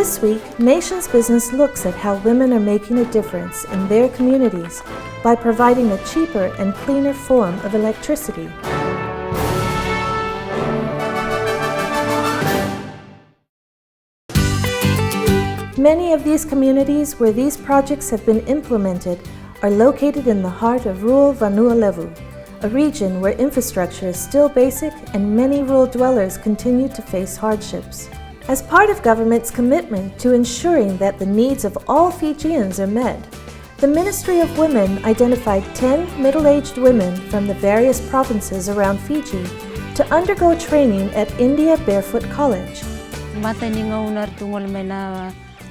This week, Nations Business looks at how women are making a difference in their communities by providing a cheaper and cleaner form of electricity. Many of these communities where these projects have been implemented are located in the heart of rural Vanuatu, a region where infrastructure is still basic and many rural dwellers continue to face hardships. As part of government's commitment to ensuring that the needs of all Fijians are met, the Ministry of Women identified 10 middle-aged women from the various provinces around Fiji to undergo training at India Barefoot College.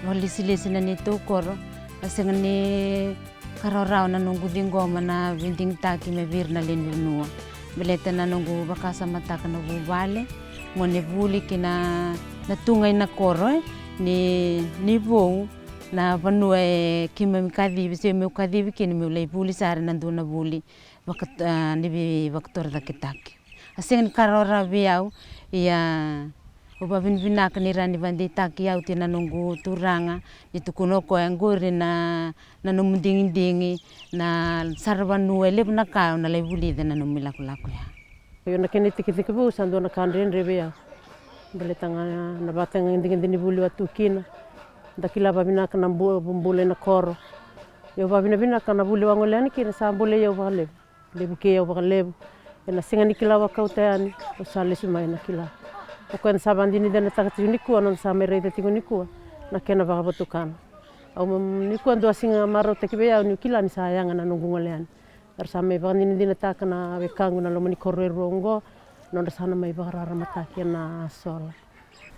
Walisi-lisi na nito koro kasi ngani karorao na nunggu dingoma na vinding taki me vir na linunua beleta na nunggu bakasa mataka na bubale ngone buli kina na tungay na koro ni bong na vanua kima mikadibi se me kadibi kini me ulay buli sare nanduna buli bakat ni baktor da kitaki asing karora biau ya Oba binaka ni rani bandi taki au tina nunggu turanga itu kunoko yang gori na numdingi na sarban nuele na kau na lebuli na numilaku-laku ya. Yo na kene tiki bu sando na kandren rebe ya. Bele tanga na batang ndingi buli watu kina. Dakila babinaka na bumbule na koro. Yo babinaka na buli wangolani kina sa bule yo bale. Lebu ke yo bale. Na singa ni kila wakautani usale sumai na kila. Kung saban din na takatinikua non sa merete tingunikua na kena bakabutukan. Au nikua ndo singa maro tekibeya ni kila ni sayanga na nungungolean. Arsa me bandin din na na bekangu na lomani korrerongo non sana mai bakarara mataki na sola.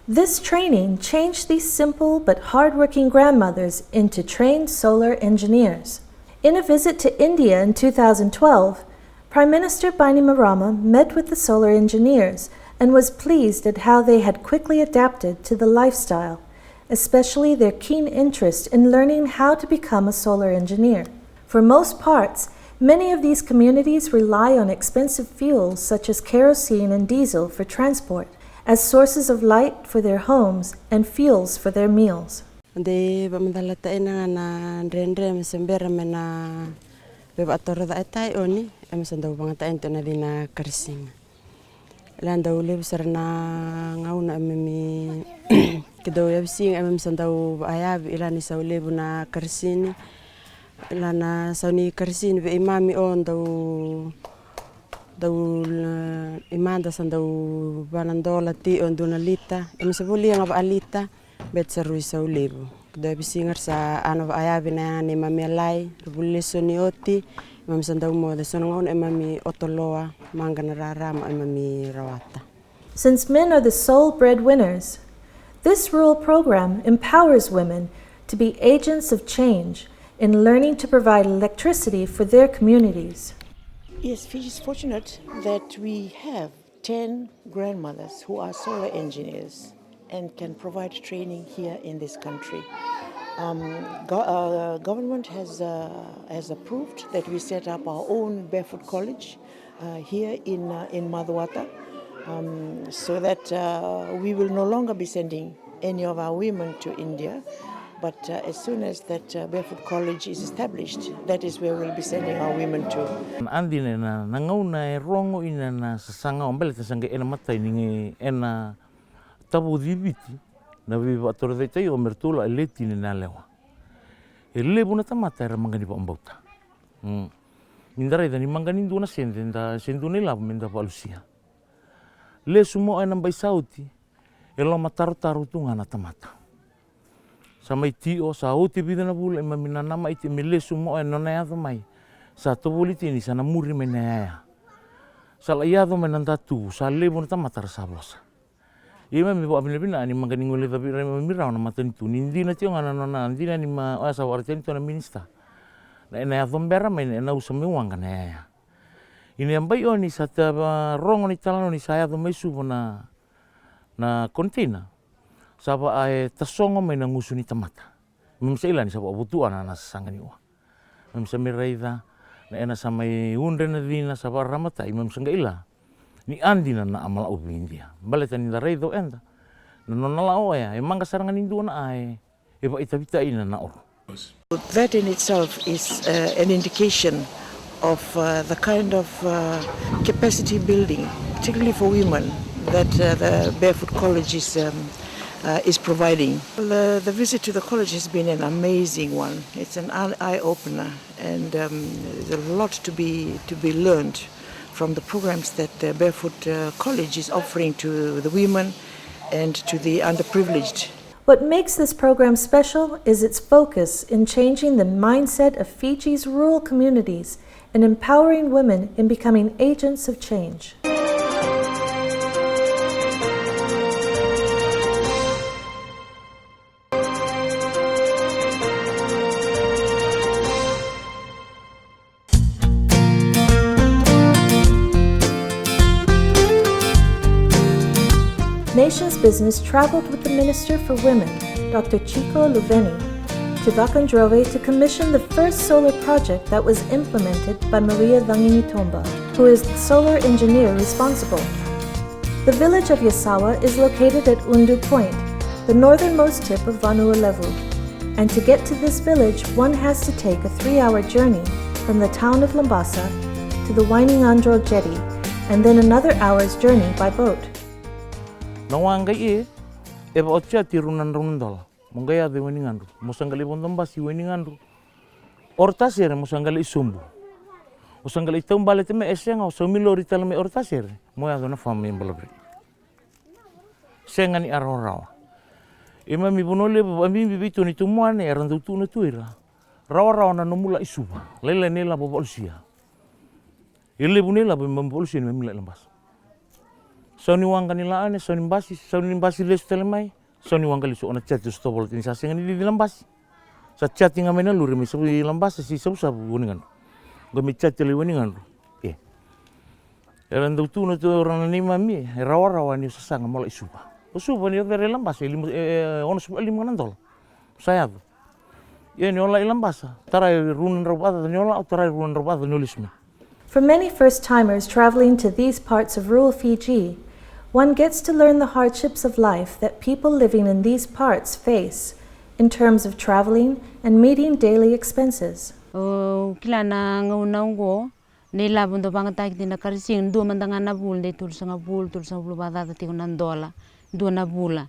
This training changed these simple but hardworking grandmothers into trained solar engineers. In a visit to India in 2012, Prime Minister Bainimarama met with the solar engineers and was pleased at how they had quickly adapted to the lifestyle, especially their keen interest in learning how to become a solar engineer. For most parts, many of these communities rely on expensive fuels such as kerosene and diesel for transport as sources of light for their homes and fuels for their meals. De bamdalata ina na ndrendre mesembera mena bebatora da etai oni emesanda bangata ento na dina karsinga. Landa ule sarna ngauna memi kido yabsing emem sandau ayab ilani saule buna karsini lana sauni karsini be imami on dau imanda sandau banandola ti on dunalita em sabuli ngab alita bet sarui saulebu kido yabsingar sa ano ayab na ni mamelai bulle sonioti Mam sandau mo de sonongon emami otoloa mangana rarama emami rawata. Since men are the sole breadwinners, this rural program empowers women to be agents of change in learning to provide electricity for their communities. Yes, Fiji is fortunate that we have 10 grandmothers who are solar engineers and can provide training here in this country. Government has approved that we set up our own Barefoot College here in Maduata, so that we will no longer be sending any of our women to India, but as soon as that Barefoot College is established, that is where we'll be sending our women to. Andine na nangauna rongo ina na sasanga ombele tasanga ena matai ningi ena tabu dibiti. Na viva torre tai o mertula eleti ni nalewa. Ele buna tamata era mangani pa mbauta. Mindara ida ni mangani nduna senda sendune la menda palusia. Le sumo ai nambai sauti elo mataru tunga na tamata. Sama itio sauti bidana bula mamina nama iti mele sumo ai nona ya mai. Sa toboliti ni sana muri menaya. Sala ia do menandatu sa le buna tamata rasablosa. Ima mi bo abina ni mangani ngole tapi mira na matani tu nindi na tio ngana na nindi ni ma asa warteni tu na minista na ena dombera men ena usame wanga na ya ini ambai oni sata rongo ni talano ni saya do mesu na container saba ai tasongo men na ngusuni tamata mumsela ni saba butuana na sangani wa mumsame reida na ena samai unre na dina saba ramata imam sangaila ni andina na amal ubi India. Baleta ni la rei do enda. Na nona lao e manga sarangan indu na ai. E ba itavita ina na oro. That in itself is an indication of the kind of capacity building, particularly for women, that the Barefoot College is providing. The visit to the college has been an amazing one. It's an eye-opener, and there's a lot to be learned from the programs that the Barefoot College is offering to the women and to the underprivileged. What makes this program special is its focus in changing the mindset of Fiji's rural communities and empowering women in becoming agents of change. Nations Business traveled with the Minister for Women, Dr. Chico Luveni, to Vakandrove to commission the first solar project that was implemented by Maria Vanginitomba, who is the solar engineer responsible. The village of Yasawa is located at Undu Point, the northernmost tip of Vanua Levu, and to get to this village one has to take a 3-hour journey from the town of Lambasa to the Wainingandro jetty, and then another hour's journey by boat. Nawangai e ba otia tirunan rundola. Mongaya de Wainingandro. Mosangali bondombasi Wainingandro. Ortasere mosangali isumbu. Mosangali tombale teme esenga o somilori talme ortasere. Moya dona fami mbalabre. Senga ni arora. Ima mi bonole ami bibitu ni tumuane erandu tuna tuira. Rawa na nomula isuba. Lele nela bobolsia. Ile bunela bombolsia ni memila lambas. Soni wanga nila ane, soni mbasi lesu telemai, soni wanga lisu ona chat justo bol tini sasi ngani di lambasi. Sa chat inga mena luri mi sabu lambasi si sabu woningan. Gomi chat tele woningan. Eran tu na tu orang ni mami, rawa ni sasanga mola isuba. Usuba ni dari lambasi ona suba lima nandol. Saya tu. Ye ni ola lambasa. Tarai runan robada ni ola, tarai runan robada nulisme. For many first-timers traveling to these parts of rural Fiji, one gets to learn the hardships of life that people living in these parts face in terms of traveling and meeting daily expenses. Kila na ngaunanggo, nila bundo bangatag din na karising, do mandanga na bul, de tulsang bul badata tiyo nandola, do na bula.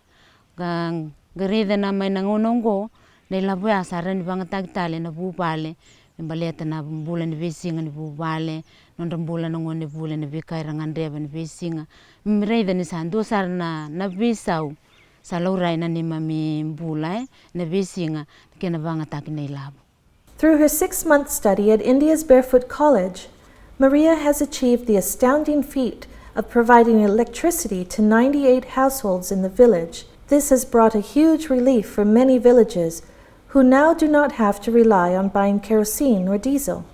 Gang garida na may nangunanggo, nila buya saran bangatag tali na bupale, baleta na bulan ni besinga ni bubale non bulan ngon ni bulan ni bekai rangan reba ni besinga mreida ni sando sar na besau salaurai na ni mami bulai na besinga kena banga tak nei labo. Through her 6-month study at India's Barefoot College, Maria has achieved the astounding feat of providing electricity to 98 households in the village. This has brought a huge relief for many villages who now do not have to rely on buying kerosene or diesel.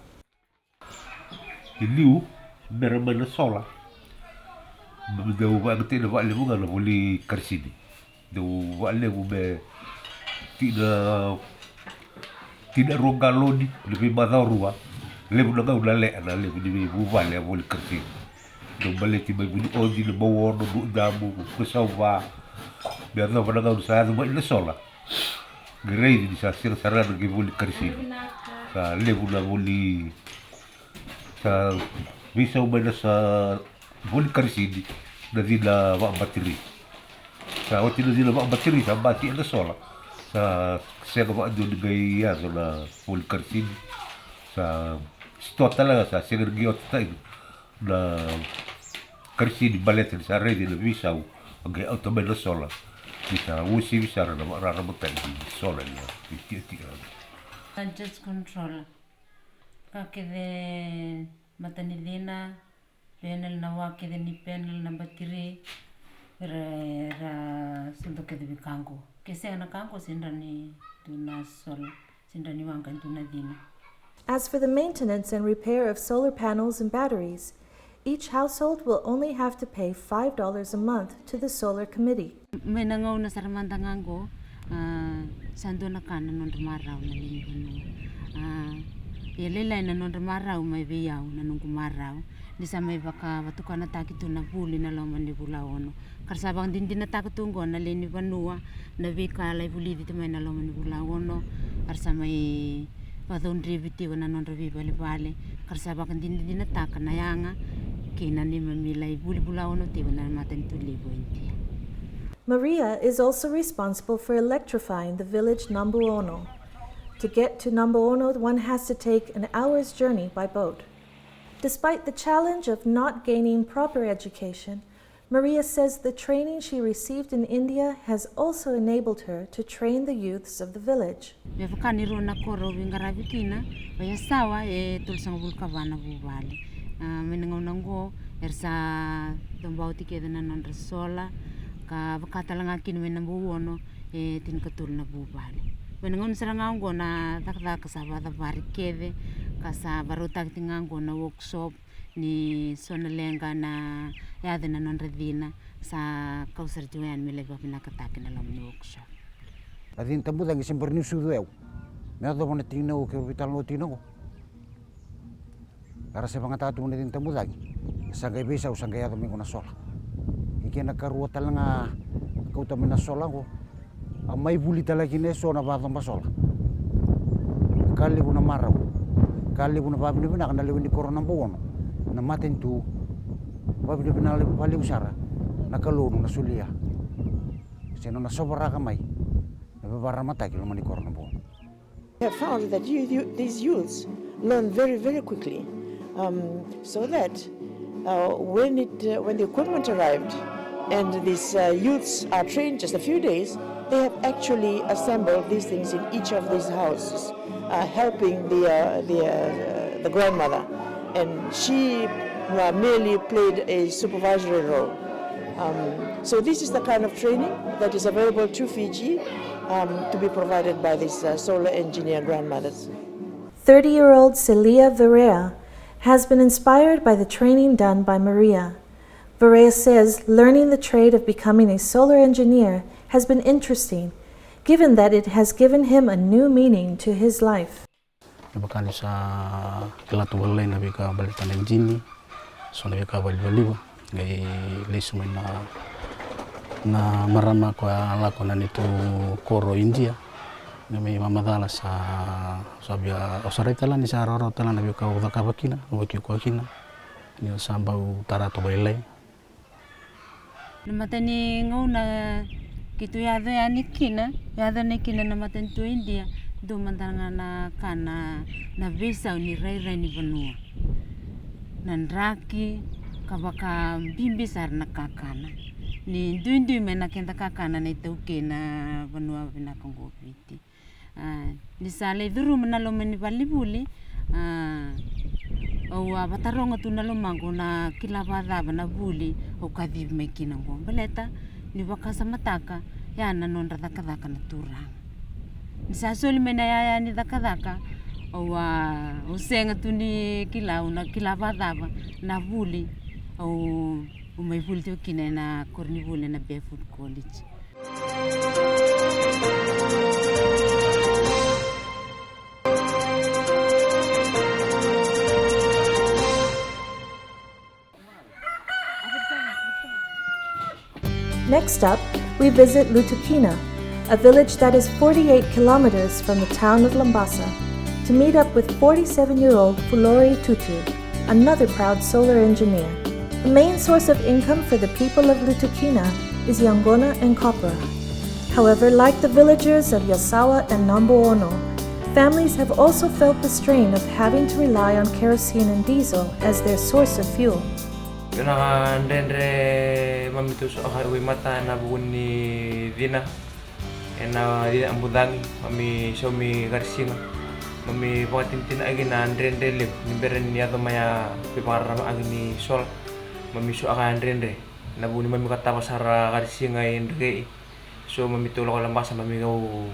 Iliu beramana sola. Deu agte na vale bunga na voli karsini. Deu vale be tidak rogaloni lebih madharua. Lebu na gauna le na lebu ni bu vale voli karsini. Deu bale ti buni odi na bawo no bu damu ko sauva. Biar na vana gauna sa do na sola. Grei di sa sir sarana ke voli karsini. Sa lebu na voli sa bisa ubeda sa voli karsini na dila wa bateri. Sa oti na dila wa bateri sa bati na sola. Sa sega wa do gay ya na voli karsini. Sa sto talaga sa sinergiot tayo na karsini balet sa redi na bisa agay automate na sola. Bisa usi bisa na raramutan di sola niya. Just control. Kakede matanilina panel na wakede ni panel na battery ra sundo kede bikango. Kese ana kango sindani tuna sol sindani wangan tuna dina. As for the maintenance and repair of solar panels and batteries, each household will only have to pay $5 a month to the solar committee. May nangaw na saramandangango sando na kanan non maraw na linggo. Yelelay na non maraw may biyaw na nung kumaraw. di sa may baka batukana taki tu na buli na loman di bulaono karsabang din na takutunggo na leni vanua na vika lai buli di tamay na loman di bulaono arsa may padon riviti wana non rivi bale karsabang din na taka na yanga kina ni mamilay buli bulaono ti wana maten tu libo inti. Maria is also responsible for electrifying the village Nambuono. To get to Nambuono, one has to take an hour's journey by boat. Despite the challenge of not gaining proper education, Maria says the training she received in India has also enabled her to train the youths of the village. Ka vakatalanga kin na buono tin katul na bubali menangon sarangango na takda kasaba da barikede kasa barutak tingango na workshop ni sonalenga na yada na non redina sa kausar juan mele ba pinakatake na lam ni workshop adin tambudang isimper ni sudu eu me do bona tino ke vital no tino ara se bangata tu ni tambudang sangai bisa usangai ado mingona sola kena karua talanga kau tamina sola ko amai buli talagi ne so na bato masola kali buna marau kali buna babi bina kana lewi ni corona bono na maten tu babi bina le pali usara na kalonu na sulia seno na sobara kamai na bara mata ki lo ni corona bono. I have found that these youths learn very, very quickly, so that when the equipment arrived and these youths are trained just a few days, they have actually assembled these things in each of these houses, helping the grandmother, and she merely played a supervisory role. So this is the kind of training that is available to Fiji to be provided by these solar engineer grandmothers. 30-year-old Celia Varea has been inspired by the training done by Maria. Varea says learning the trade of becoming a solar engineer has been interesting, given that it has given him a new meaning to his life. Bakali sa kilatu walay na bika balitan engineer, so na bika baliwaliwa, ngay lesumay na marama ko ala ko na nito koro India. May mamadala sa sabia osaray tala ni sa roro tala na bika udaka bakina, ubaki ko kina. Ni sambaw tarato bailay. Namatani ngona kitu yadha nikina namaten tu India do mandanga na kana na visa ni rai ni vanua nanraki kabaka bimbisar na kakana ni duindu mena kenta kakana na itaukei na vanua vina kongopiti ni sale duru menalo meni balibuli o abataronga tu na lumango na kilabada na buli o kadib may kinango baleta ni wakasa mataka ya na non radakadaka na turang ni sasoli menaya ni dakadaka o senga tu ni kilau na kilabada na buli o may buli tu kina na kornibuli na Barefoot College. Next up, we visit Lutukina, a village that is 48 kilometers from the town of Lambasa, to meet up with 47-year-old Fulori Tutu, another proud solar engineer. The main source of income for the people of Lutukina is Yangona and copra. However, like the villagers of Yasawa and Nambuono, families have also felt the strain of having to rely on kerosene and diesel as their source of fuel. Mamito so uwi mata na buni dina ena dina ambudangi mami somi garsinga mami patintin agi na ndrende lip ni beren ya to maya pipara agi ni sol mami so aka ndrende na buni mami kata pasara garsinga indre so mami tulo ko lambasa mami go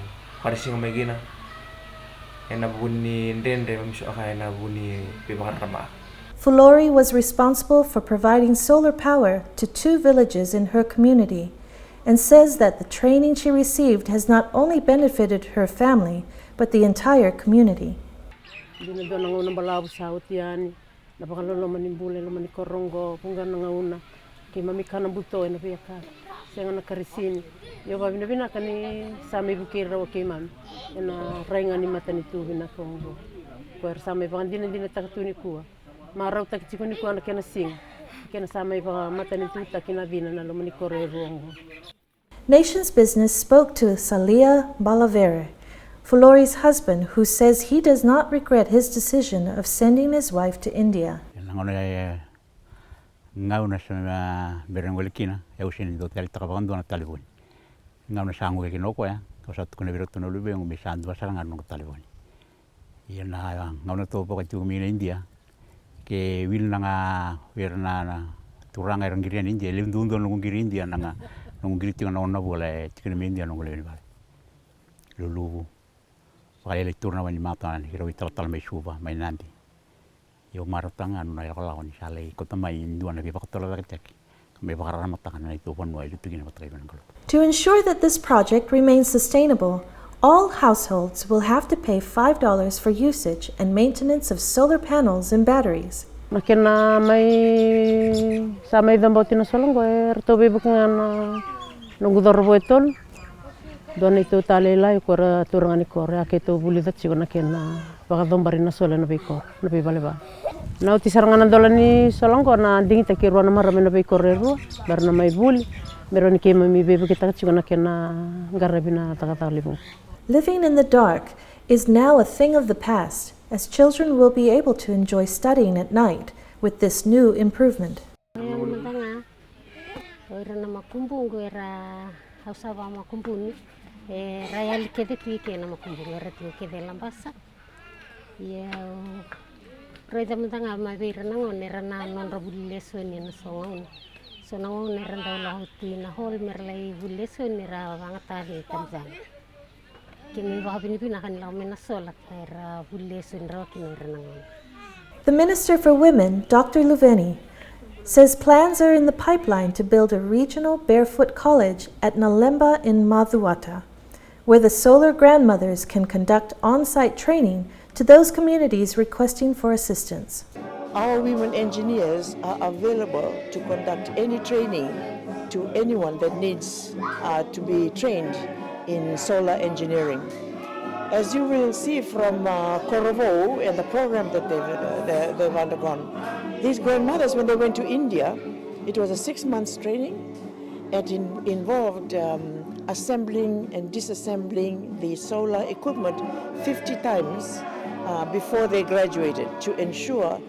garsinga magina ena buni ndrende mami so aka na buni pipara Fulori was responsible for providing solar power to 2 villages in her community and says that the training she received has not only benefited her family, but the entire community. na pakalolo mani bule lo mani korongo punga nga una ki mami kana buto na pia ka senga na karisini yo ba bina kani sami bukira wa ki mami na rainga ni matani tu bina kongo por sami bandina dina takatuni kuwa marau takitiko ni kuwa na kena sing kena sami ba matani tu takina dina na lo mani korongo. Nation's Business spoke to Salia Balavere, Fulori's husband, who says he does not regret his decision of sending his wife to India. Ngauna sa berengolikina usini do tel trabalhando na telefone ngauna sangu ke no koya ko sa tukune biroto no lube ngumi sandu basanga no telefone na ngauna to poka tu mi India ke wil nga werna na turanga rangirian India lindundo no ngiri India nga no ngiri tinga no na bola tikene mi India no ngole bale lulu pale le turna wani mata ni hiro ital mai suba mai nandi yo maratanga no ya kola ni sale ko tamai nduana ke pakatola ka tek me bakara matanga na itu pon wai lutu gina patrai ban kalo. To ensure that this project remains sustainable, all households will have to pay $5 for usage and maintenance of solar panels and batteries. Nakena mai sa mai damboti na solong ko erto bebuk ngana nungudor boetol dona itu talela ko ra turangani ko ra ke to buli dat sigona kena baka dombari na sola na beko na be baleba na uti sarangana dolani solong ko na dingi takirwa na marame na beko reru barna mai buli meroni ke mami bebe kita sigona kena garabina takatalibu. Living in the dark is now a thing of the past, as children will be able to enjoy studying at night with this new improvement. Rayal kede tuike na makumbung rati kede lambasa ya reda mentanga ma beira nangon nerana non rabul leso ni na songon so nangon neranda la hutu na hol merlai buleso ni ra bangata ni tanzan kini wa bini bina kan la mena sola era buleso ni ra kini renangon. The Minister for Women, Dr. Luveni, says plans are in the pipeline to build a regional barefoot college at Nalemba in Madhuwata, where the solar grandmothers can conduct on-site training to those communities requesting for assistance. Our women engineers are available to conduct any training to anyone that needs to be trained in solar engineering. As you will see from Korovo and the program that they've undergone, these grandmothers, when they went to India, it was a 6 months training. It involved assembling and disassembling the solar equipment 50 times before they graduated to ensure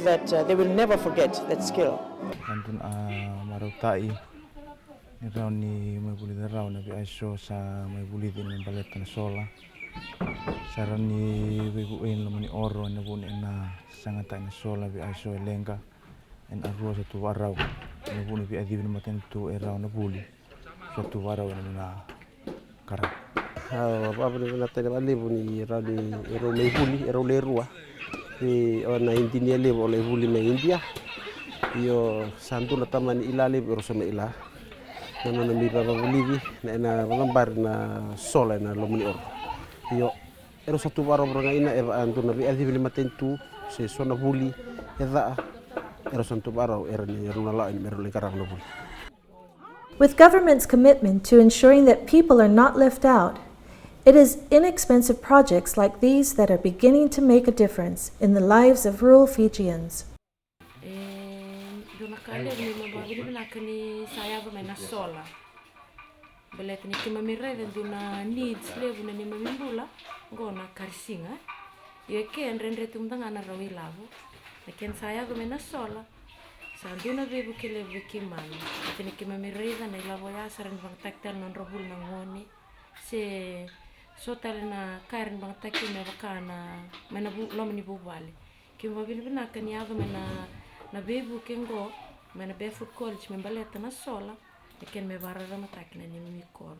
that they will never forget that skill. Antun marautai ni mai buli darau na bi aiso sa mai buli din baleta na sola sarani bibu in lo mani oro na buni na sangata na sola bi aiso lenga en arua sa tu warau na buni bi adibi na matentu erau na buli sa tu warau na kara babu na tele bali buni rani ero mai buli ero lerua di ona intinia le ole buli na India io santu na taman ilale ero sama ila na mi baba buli na lambar na sola na lo mani oro io ero satu waro branga ina eva antu na bi adibi na matentu se sona buli eda ero santu waro ero ni ero na la ero le karang na buli. With government's commitment to ensuring that people are not left out, it is inexpensive projects like these that are beginning to make a difference in the lives of rural Fijians. Sanduna bebu kele vikimani tene kima mireza na ilavo ya saran bang taktel non robul na ngoni se sotal na karin bang takki na bakana mana bu lo mani bu bali kima bin bina kan ya na bebu kengo mana Barefoot college membaleta na sola ken me barara matakina ni mi koro.